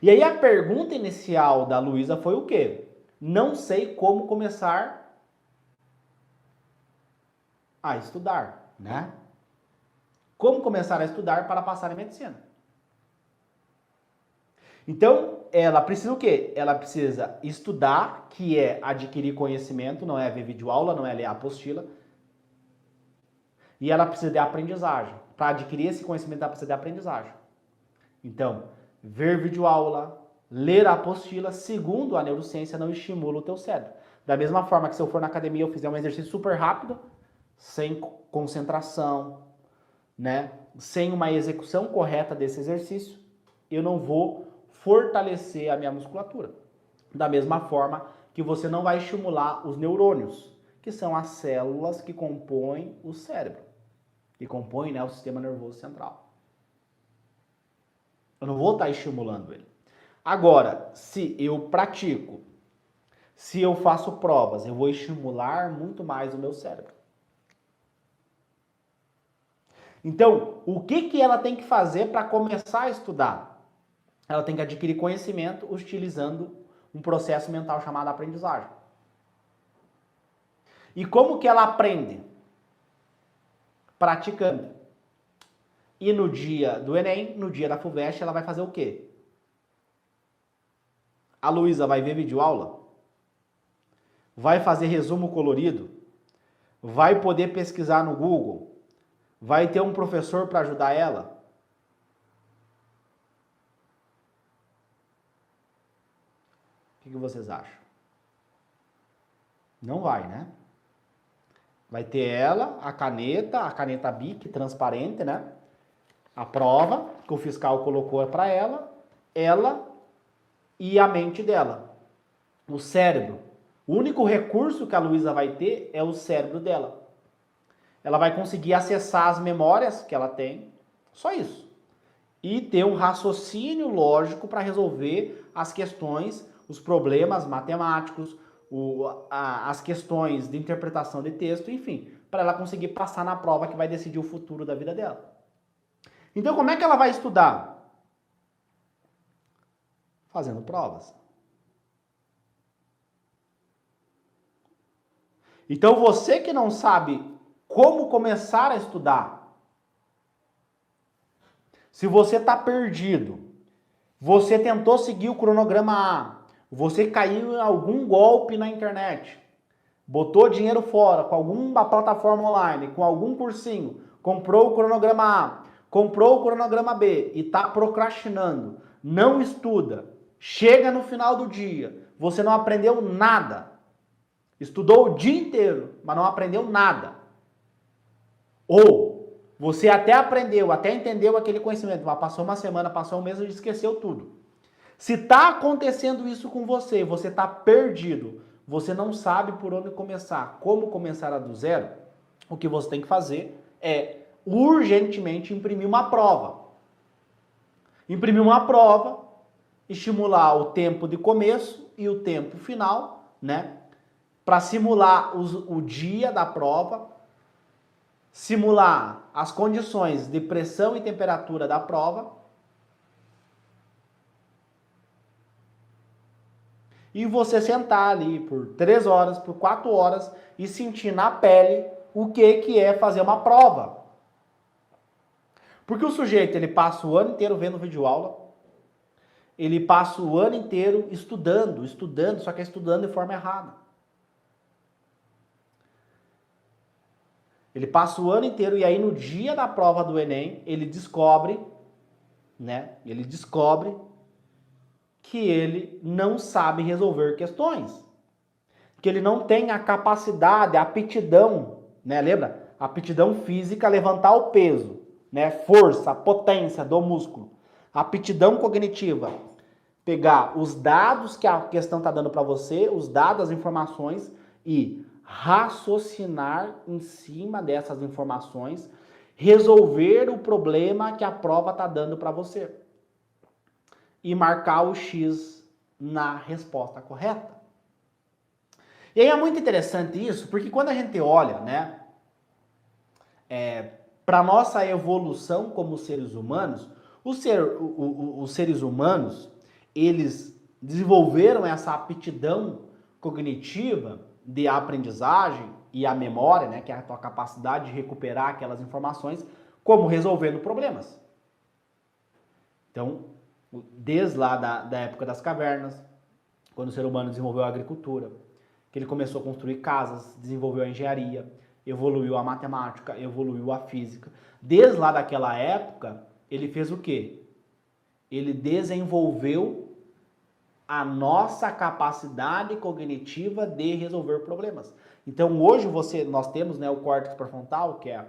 E aí a pergunta inicial da Luísa foi o quê? Não sei como começar a estudar, né? Como começar a estudar para passar em medicina? Então, ela precisa o quê? Ela precisa estudar, que é adquirir conhecimento, não é ver videoaula, não é ler a apostila. E ela precisa de aprendizagem. Para adquirir esse conhecimento, ela precisa de aprendizagem. Então, ver videoaula, ler a apostila, segundo a neurociência, não estimula o teu cérebro. Da mesma forma que se eu for na academia e eu fizer um exercício super rápido, sem concentração, né, sem uma execução correta desse exercício, eu não vou fortalecer a minha musculatura. Da mesma forma que você não vai estimular os neurônios, que são as células que compõem o cérebro, que compõem, né, o sistema nervoso central. Eu não vou estar estimulando ele. Agora, se eu pratico, se eu faço provas, eu vou estimular muito mais o meu cérebro. Então, o que ela tem que fazer para começar a estudar? Ela tem que adquirir conhecimento utilizando um processo mental chamado aprendizagem. E como que ela aprende? Praticando. E no dia do Enem, no dia da FUVEST, ela vai fazer o quê? A Luísa vai ver videoaula? Vai fazer resumo colorido? Vai poder pesquisar no Google? Vai ter um professor para ajudar ela? O que vocês acham? Não vai, né? Vai ter ela, a caneta Bic transparente, né? A prova que o fiscal colocou é para ela e a mente dela, o cérebro. O único recurso que a Luísa vai ter é o cérebro dela. Ela vai conseguir acessar as memórias que ela tem, só isso. E ter um raciocínio lógico para resolver as questões, os problemas matemáticos, as questões de interpretação de texto, enfim, para ela conseguir passar na prova que vai decidir o futuro da vida dela. Então, como é que ela vai estudar? Fazendo provas. Então, você que não sabe como começar a estudar, se você está perdido, você tentou seguir o cronograma A, você caiu em algum golpe na internet, botou dinheiro fora com alguma plataforma online, com algum cursinho, comprou o cronograma A, comprou o cronograma B e está procrastinando, não estuda, chega no final do dia, você não aprendeu nada, estudou o dia inteiro, mas não aprendeu nada. Ou você até aprendeu, até entendeu aquele conhecimento, mas passou uma semana, passou um mês e esqueceu tudo. Se está acontecendo isso com você, você está perdido, você não sabe por onde começar, como começar do zero, o que você tem que fazer é urgentemente imprimir uma prova. Imprimir uma prova, estimular o tempo de começo e o tempo final, né? Para simular o dia da prova, simular as condições de pressão e temperatura da prova e você sentar ali por 3 horas, por 4 horas e sentir na pele o que é fazer uma prova. Porque o sujeito, ele passa o ano inteiro vendo videoaula, ele passa o ano inteiro estudando, só que é estudando de forma errada. Ele passa o ano inteiro e aí no dia da prova do Enem, ele descobre, né? Ele descobre que ele não sabe resolver questões. Que ele não tem a capacidade, a aptidão, né? Lembra? A aptidão física, levantar o peso, né? Força, potência do músculo. A aptidão cognitiva, pegar os dados que a questão está dando para você, os dados, as informações e raciocinar em cima dessas informações, resolver o problema que a prova está dando para você e marcar o X na resposta correta. E aí é muito interessante isso, porque quando a gente olha, né, para nossa evolução como seres humanos, os seres humanos, eles desenvolveram essa aptidão cognitiva de aprendizagem e a memória, né, que é a tua capacidade de recuperar aquelas informações, como resolvendo problemas. Então, desde lá da época das cavernas, quando o ser humano desenvolveu a agricultura, que ele começou a construir casas, desenvolveu a engenharia, evoluiu a matemática, evoluiu a física. Desde lá daquela época, ele fez o quê? Ele desenvolveu a nossa capacidade cognitiva de resolver problemas. Então hoje nós temos, né, o córtex pré-frontal, que é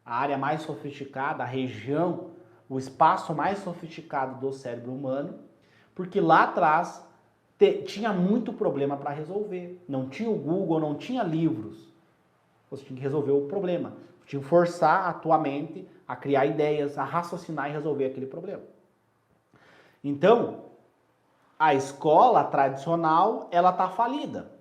a área mais sofisticada, a região, o espaço mais sofisticado do cérebro humano, porque lá atrás tinha muito problema para resolver. Não tinha o Google, não tinha livros. Você tinha que resolver o problema. Você tinha que forçar a tua mente a criar ideias, a raciocinar e resolver aquele problema. Então, a escola tradicional, ela está falida.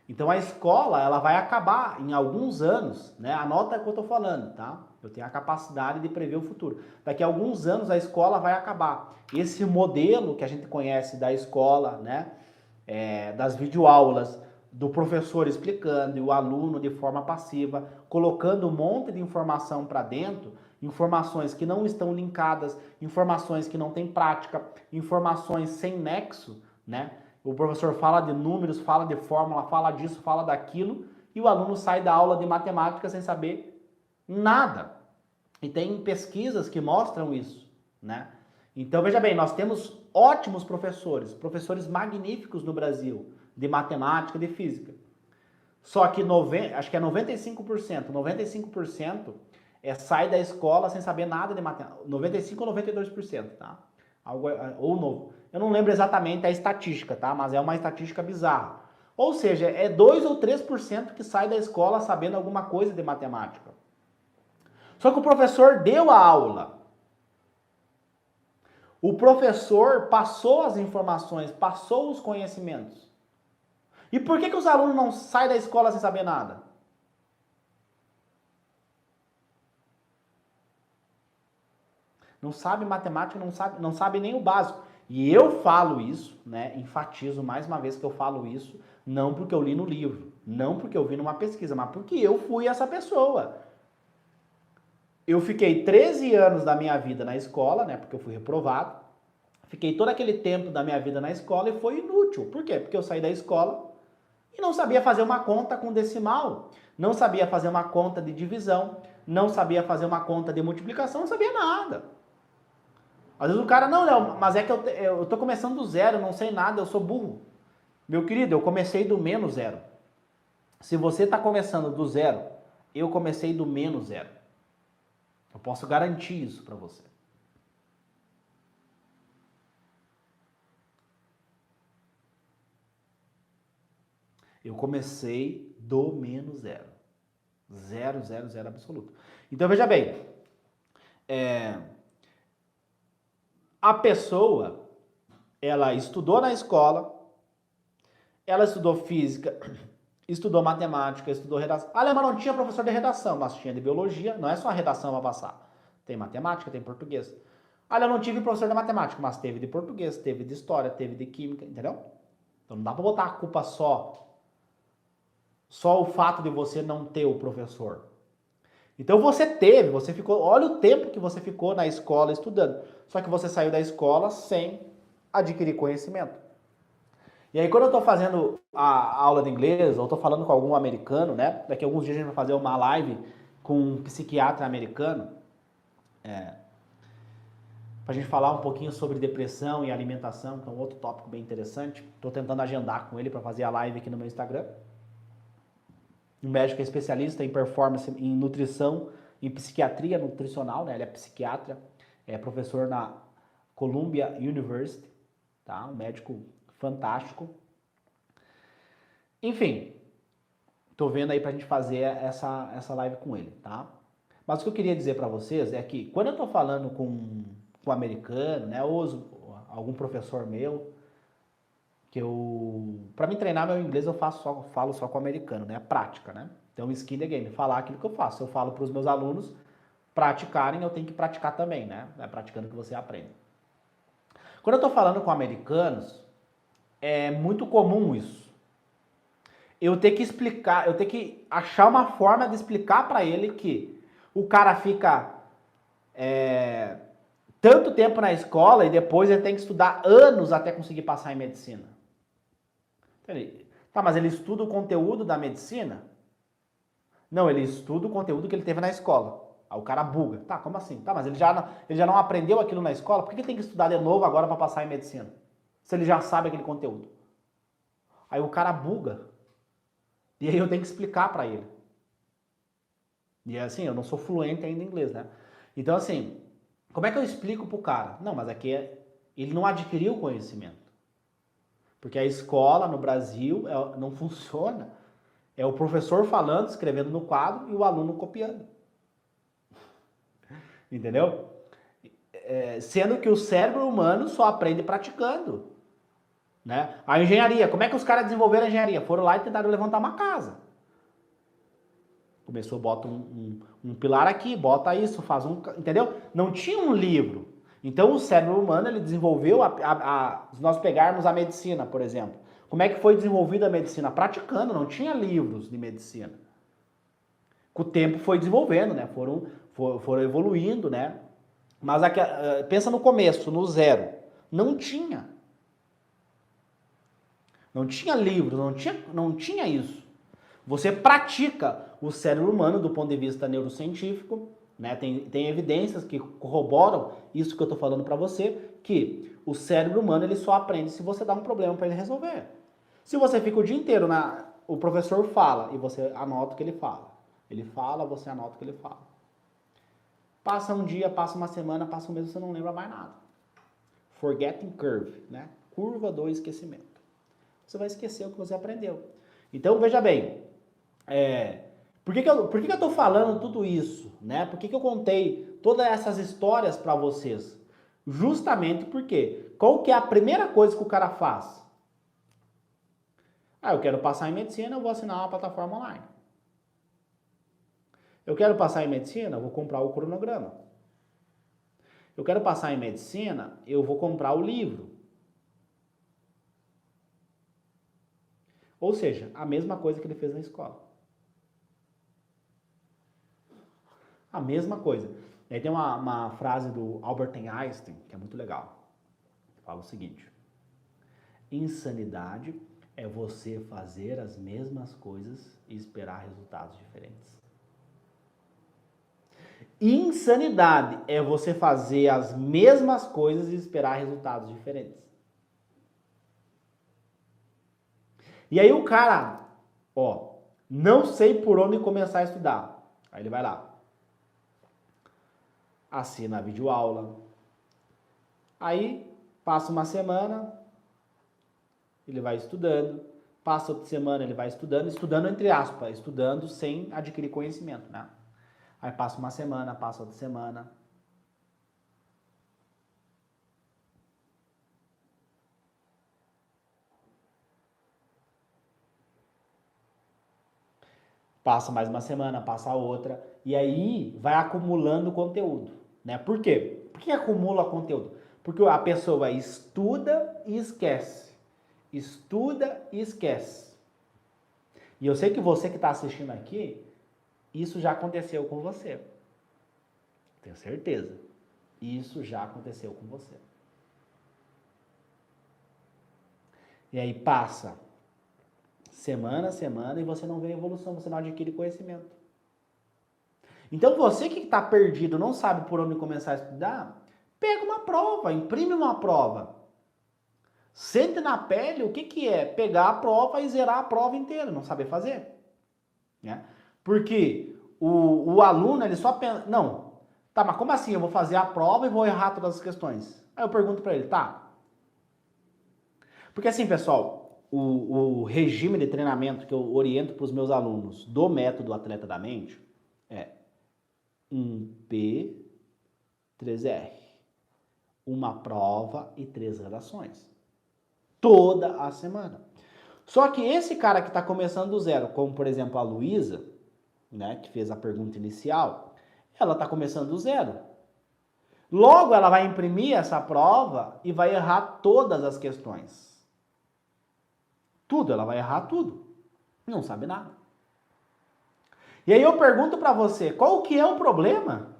Então a escola, ela vai acabar em alguns anos, né? Anota o que eu estou falando, tá? Eu tenho a capacidade de prever o futuro. Daqui a alguns anos a escola vai acabar. Esse modelo que a gente conhece da escola, né? Das videoaulas, do professor explicando e o aluno de forma passiva, colocando um monte de informação para dentro, informações que não estão linkadas, informações que não têm prática, informações sem nexo, né? O professor fala de números, fala de fórmula, fala disso, fala daquilo, e o aluno sai da aula de matemática sem saber nada. E tem pesquisas que mostram isso, né? Então, veja bem, nós temos ótimos professores, professores magníficos no Brasil, de matemática, de física. Só que acho que é 95% sai da escola sem saber nada de matemática. 95 ou 92%, tá? Algo, ou novo. Eu não lembro exatamente a estatística, tá? Mas é uma estatística bizarra. Ou seja, é 2 ou 3% que sai da escola sabendo alguma coisa de matemática. Só que o professor deu a aula. O professor passou as informações, passou os conhecimentos. E por que os alunos não saem da escola sem saber nada? Não sabe matemática, não sabe nem o básico. E eu falo isso, né? Enfatizo mais uma vez que eu falo isso, não porque eu li no livro, não porque eu vi numa pesquisa, mas porque eu fui essa pessoa. Eu fiquei 13 anos da minha vida na escola, né? Porque eu fui reprovado. Fiquei todo aquele tempo da minha vida na escola e foi inútil. Por quê? Porque eu saí da escola e não sabia fazer uma conta com decimal, não sabia fazer uma conta de divisão, não sabia fazer uma conta de multiplicação, não sabia nada. Às vezes o cara, não, Léo, mas é que eu tô começando do zero, não sei nada, eu sou burro. Meu querido, eu comecei do menos zero. Se você está começando do zero, eu comecei do menos zero. Eu posso garantir isso para você. Eu comecei do menos zero. Zero, zero, zero absoluto. Então veja bem, a pessoa, ela estudou na escola, ela estudou física, estudou matemática, estudou redação. Ah, mas não tinha professor de redação, mas tinha de biologia, não é só a redação para passar. Tem matemática, tem português. Ah, eu não tive professor de matemática, mas teve de português, teve de história, teve de química, entendeu? Então não dá para botar a culpa só o fato de você não ter o professor. Então você ficou, olha o tempo que você ficou na escola estudando. Só que você saiu da escola sem adquirir conhecimento. E aí quando eu estou fazendo a aula de inglês, ou estou falando com algum americano, né? Daqui a alguns dias a gente vai fazer uma live com um psiquiatra americano, pra gente falar um pouquinho sobre depressão e alimentação, que é um outro tópico bem interessante. Estou tentando agendar com ele para fazer a live aqui no meu Instagram. Um médico é especialista em performance, em nutrição, em psiquiatria nutricional, né? Ele é psiquiatra, é professor na Columbia University, tá? Um médico fantástico. Enfim, tô vendo aí pra gente fazer essa live com ele, tá? Mas o que eu queria dizer para vocês é que quando eu tô falando com um americano, né, ou algum professor meu, para mim treinar meu inglês eu falo só com o americano, né? Prática, né? Então, skin the game, falar aquilo que eu faço. Se eu falo para os meus alunos praticarem, eu tenho que praticar também, né? É praticando que você aprende. Quando eu tô falando com americanos, é muito comum isso. Eu ter que explicar, eu ter que achar uma forma de explicar para ele que o cara fica tanto tempo na escola e depois ele tem que estudar anos até conseguir passar em medicina. Tá, mas ele estuda o conteúdo da medicina? Não, ele estuda o conteúdo que ele teve na escola. Aí o cara buga. Tá, como assim? Tá, mas ele já não aprendeu aquilo na escola? Por que ele tem que estudar de novo agora para passar em medicina? Se ele já sabe aquele conteúdo. Aí o cara buga. E aí eu tenho que explicar para ele. E assim, eu não sou fluente ainda em inglês, né? Então assim, como é que eu explico pro cara? Não, mas aqui ele não adquiriu conhecimento. Porque a escola no Brasil não funciona. É o professor falando, escrevendo no quadro e o aluno copiando. Entendeu? Sendo que o cérebro humano só aprende praticando. Né? A engenharia, como é que os caras desenvolveram a engenharia? Foram lá e tentaram levantar uma casa. Começou, bota um pilar aqui, bota isso, faz um... Entendeu? Não tinha um livro. Então o cérebro humano, ele desenvolveu, se nós pegarmos a medicina, por exemplo. Como é que foi desenvolvida a medicina? Praticando, não tinha livros de medicina. Com o tempo foi desenvolvendo, né? Foram evoluindo, né? Mas aqui, pensa no começo, no zero. Não tinha. Não tinha livros, não tinha isso. Você pratica o cérebro humano do ponto de vista neurocientífico, né? Tem evidências que corroboram isso que eu estou falando para você, que o cérebro humano ele só aprende se você dá um problema para ele resolver. Se você fica o dia inteiro o professor fala e você anota o que ele fala. Ele fala, você anota o que ele fala. Passa um dia, passa uma semana, passa um mês, você não lembra mais nada. Forgetting curve, né? Curva do esquecimento. Você vai esquecer o que você aprendeu. Então, veja bem, por que eu estou falando tudo isso? Né? Por que eu contei todas essas histórias para vocês? Justamente porque, qual que é a primeira coisa que o cara faz? Eu quero passar em medicina, eu vou assinar uma plataforma online. Eu quero passar em medicina, eu vou comprar o cronograma. Eu quero passar em medicina, eu vou comprar o livro. Ou seja, a mesma coisa que ele fez na escola. A mesma coisa. E aí tem uma frase do Albert Einstein, que é muito legal. Fala o seguinte: insanidade é você fazer as mesmas coisas e esperar resultados diferentes. Insanidade é você fazer as mesmas coisas e esperar resultados diferentes. E aí o cara, não sei por onde começar a estudar. Aí ele vai lá. Assina a videoaula. Aí passa uma semana, ele vai estudando. Passa outra semana, ele vai estudando entre aspas, estudando sem adquirir conhecimento, né? Aí passa uma semana, passa outra semana. Passa mais uma semana, passa outra. E aí vai acumulando conteúdo, né? Por quê? Por que acumula conteúdo? Porque a pessoa estuda e esquece. Estuda e esquece. E eu sei que você que está assistindo aqui, isso já aconteceu com você. Tenho certeza. Isso já aconteceu com você. E aí passa semana a semana e você não vê evolução, você não adquire conhecimento. Então você que está perdido, não sabe por onde começar a estudar, pega uma prova, imprime uma prova. Sente na pele o que é pegar a prova e zerar a prova inteira, não saber fazer. Né? Porque o aluno, ele só pensa, não, tá, mas como assim? Eu vou fazer a prova e vou errar todas as questões? Aí eu pergunto para ele, tá. Porque assim, pessoal, o regime de treinamento que eu oriento para os meus alunos do método Atleta da Mente é 1P, 3R. Uma prova e 3 redações. Toda a semana. Só que esse cara que está começando do zero, como por exemplo a Luísa, né, que fez a pergunta inicial, ela está começando do zero. Logo, ela vai imprimir essa prova e vai errar todas as questões. Tudo, ela vai errar tudo. Não sabe nada. E aí eu pergunto para você, qual que é o problema?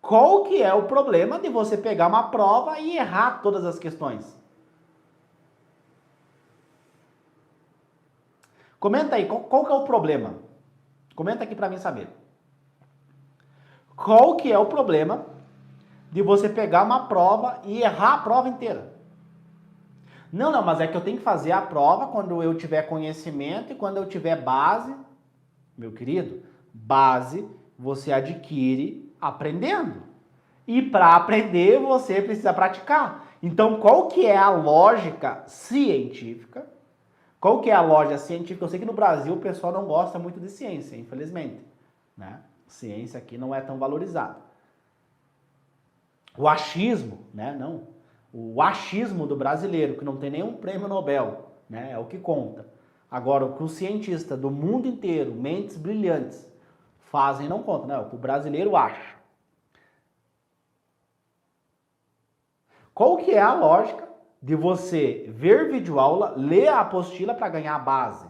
Qual que é o problema de você pegar uma prova e errar todas as questões? Comenta aí, qual que é o problema? Comenta aqui para mim saber. Qual que é o problema de você pegar uma prova e errar a prova inteira? Não, mas é que eu tenho que fazer a prova quando eu tiver conhecimento e quando eu tiver base. Meu querido, base você adquire aprendendo. E para aprender, você precisa praticar. Então, qual que é a lógica científica? Qual que é a lógica científica? Eu sei que no Brasil o pessoal não gosta muito de ciência, infelizmente. Né? Ciência aqui não é tão valorizada. O achismo, né? Não. O achismo do brasileiro, que não tem nenhum prêmio Nobel, né? É o que conta. Agora, o que os cientistas do mundo inteiro, mentes brilhantes, fazem não conta, né? O que o brasileiro acha. Qual que é a lógica de você ver videoaula, ler a apostila para ganhar a base?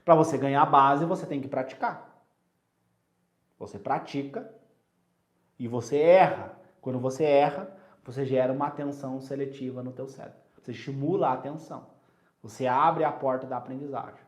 Para você ganhar a base, você tem que praticar. Você pratica e você erra. Quando você erra, você gera uma atenção seletiva no teu cérebro. Você estimula a atenção. Você abre a porta da aprendizagem.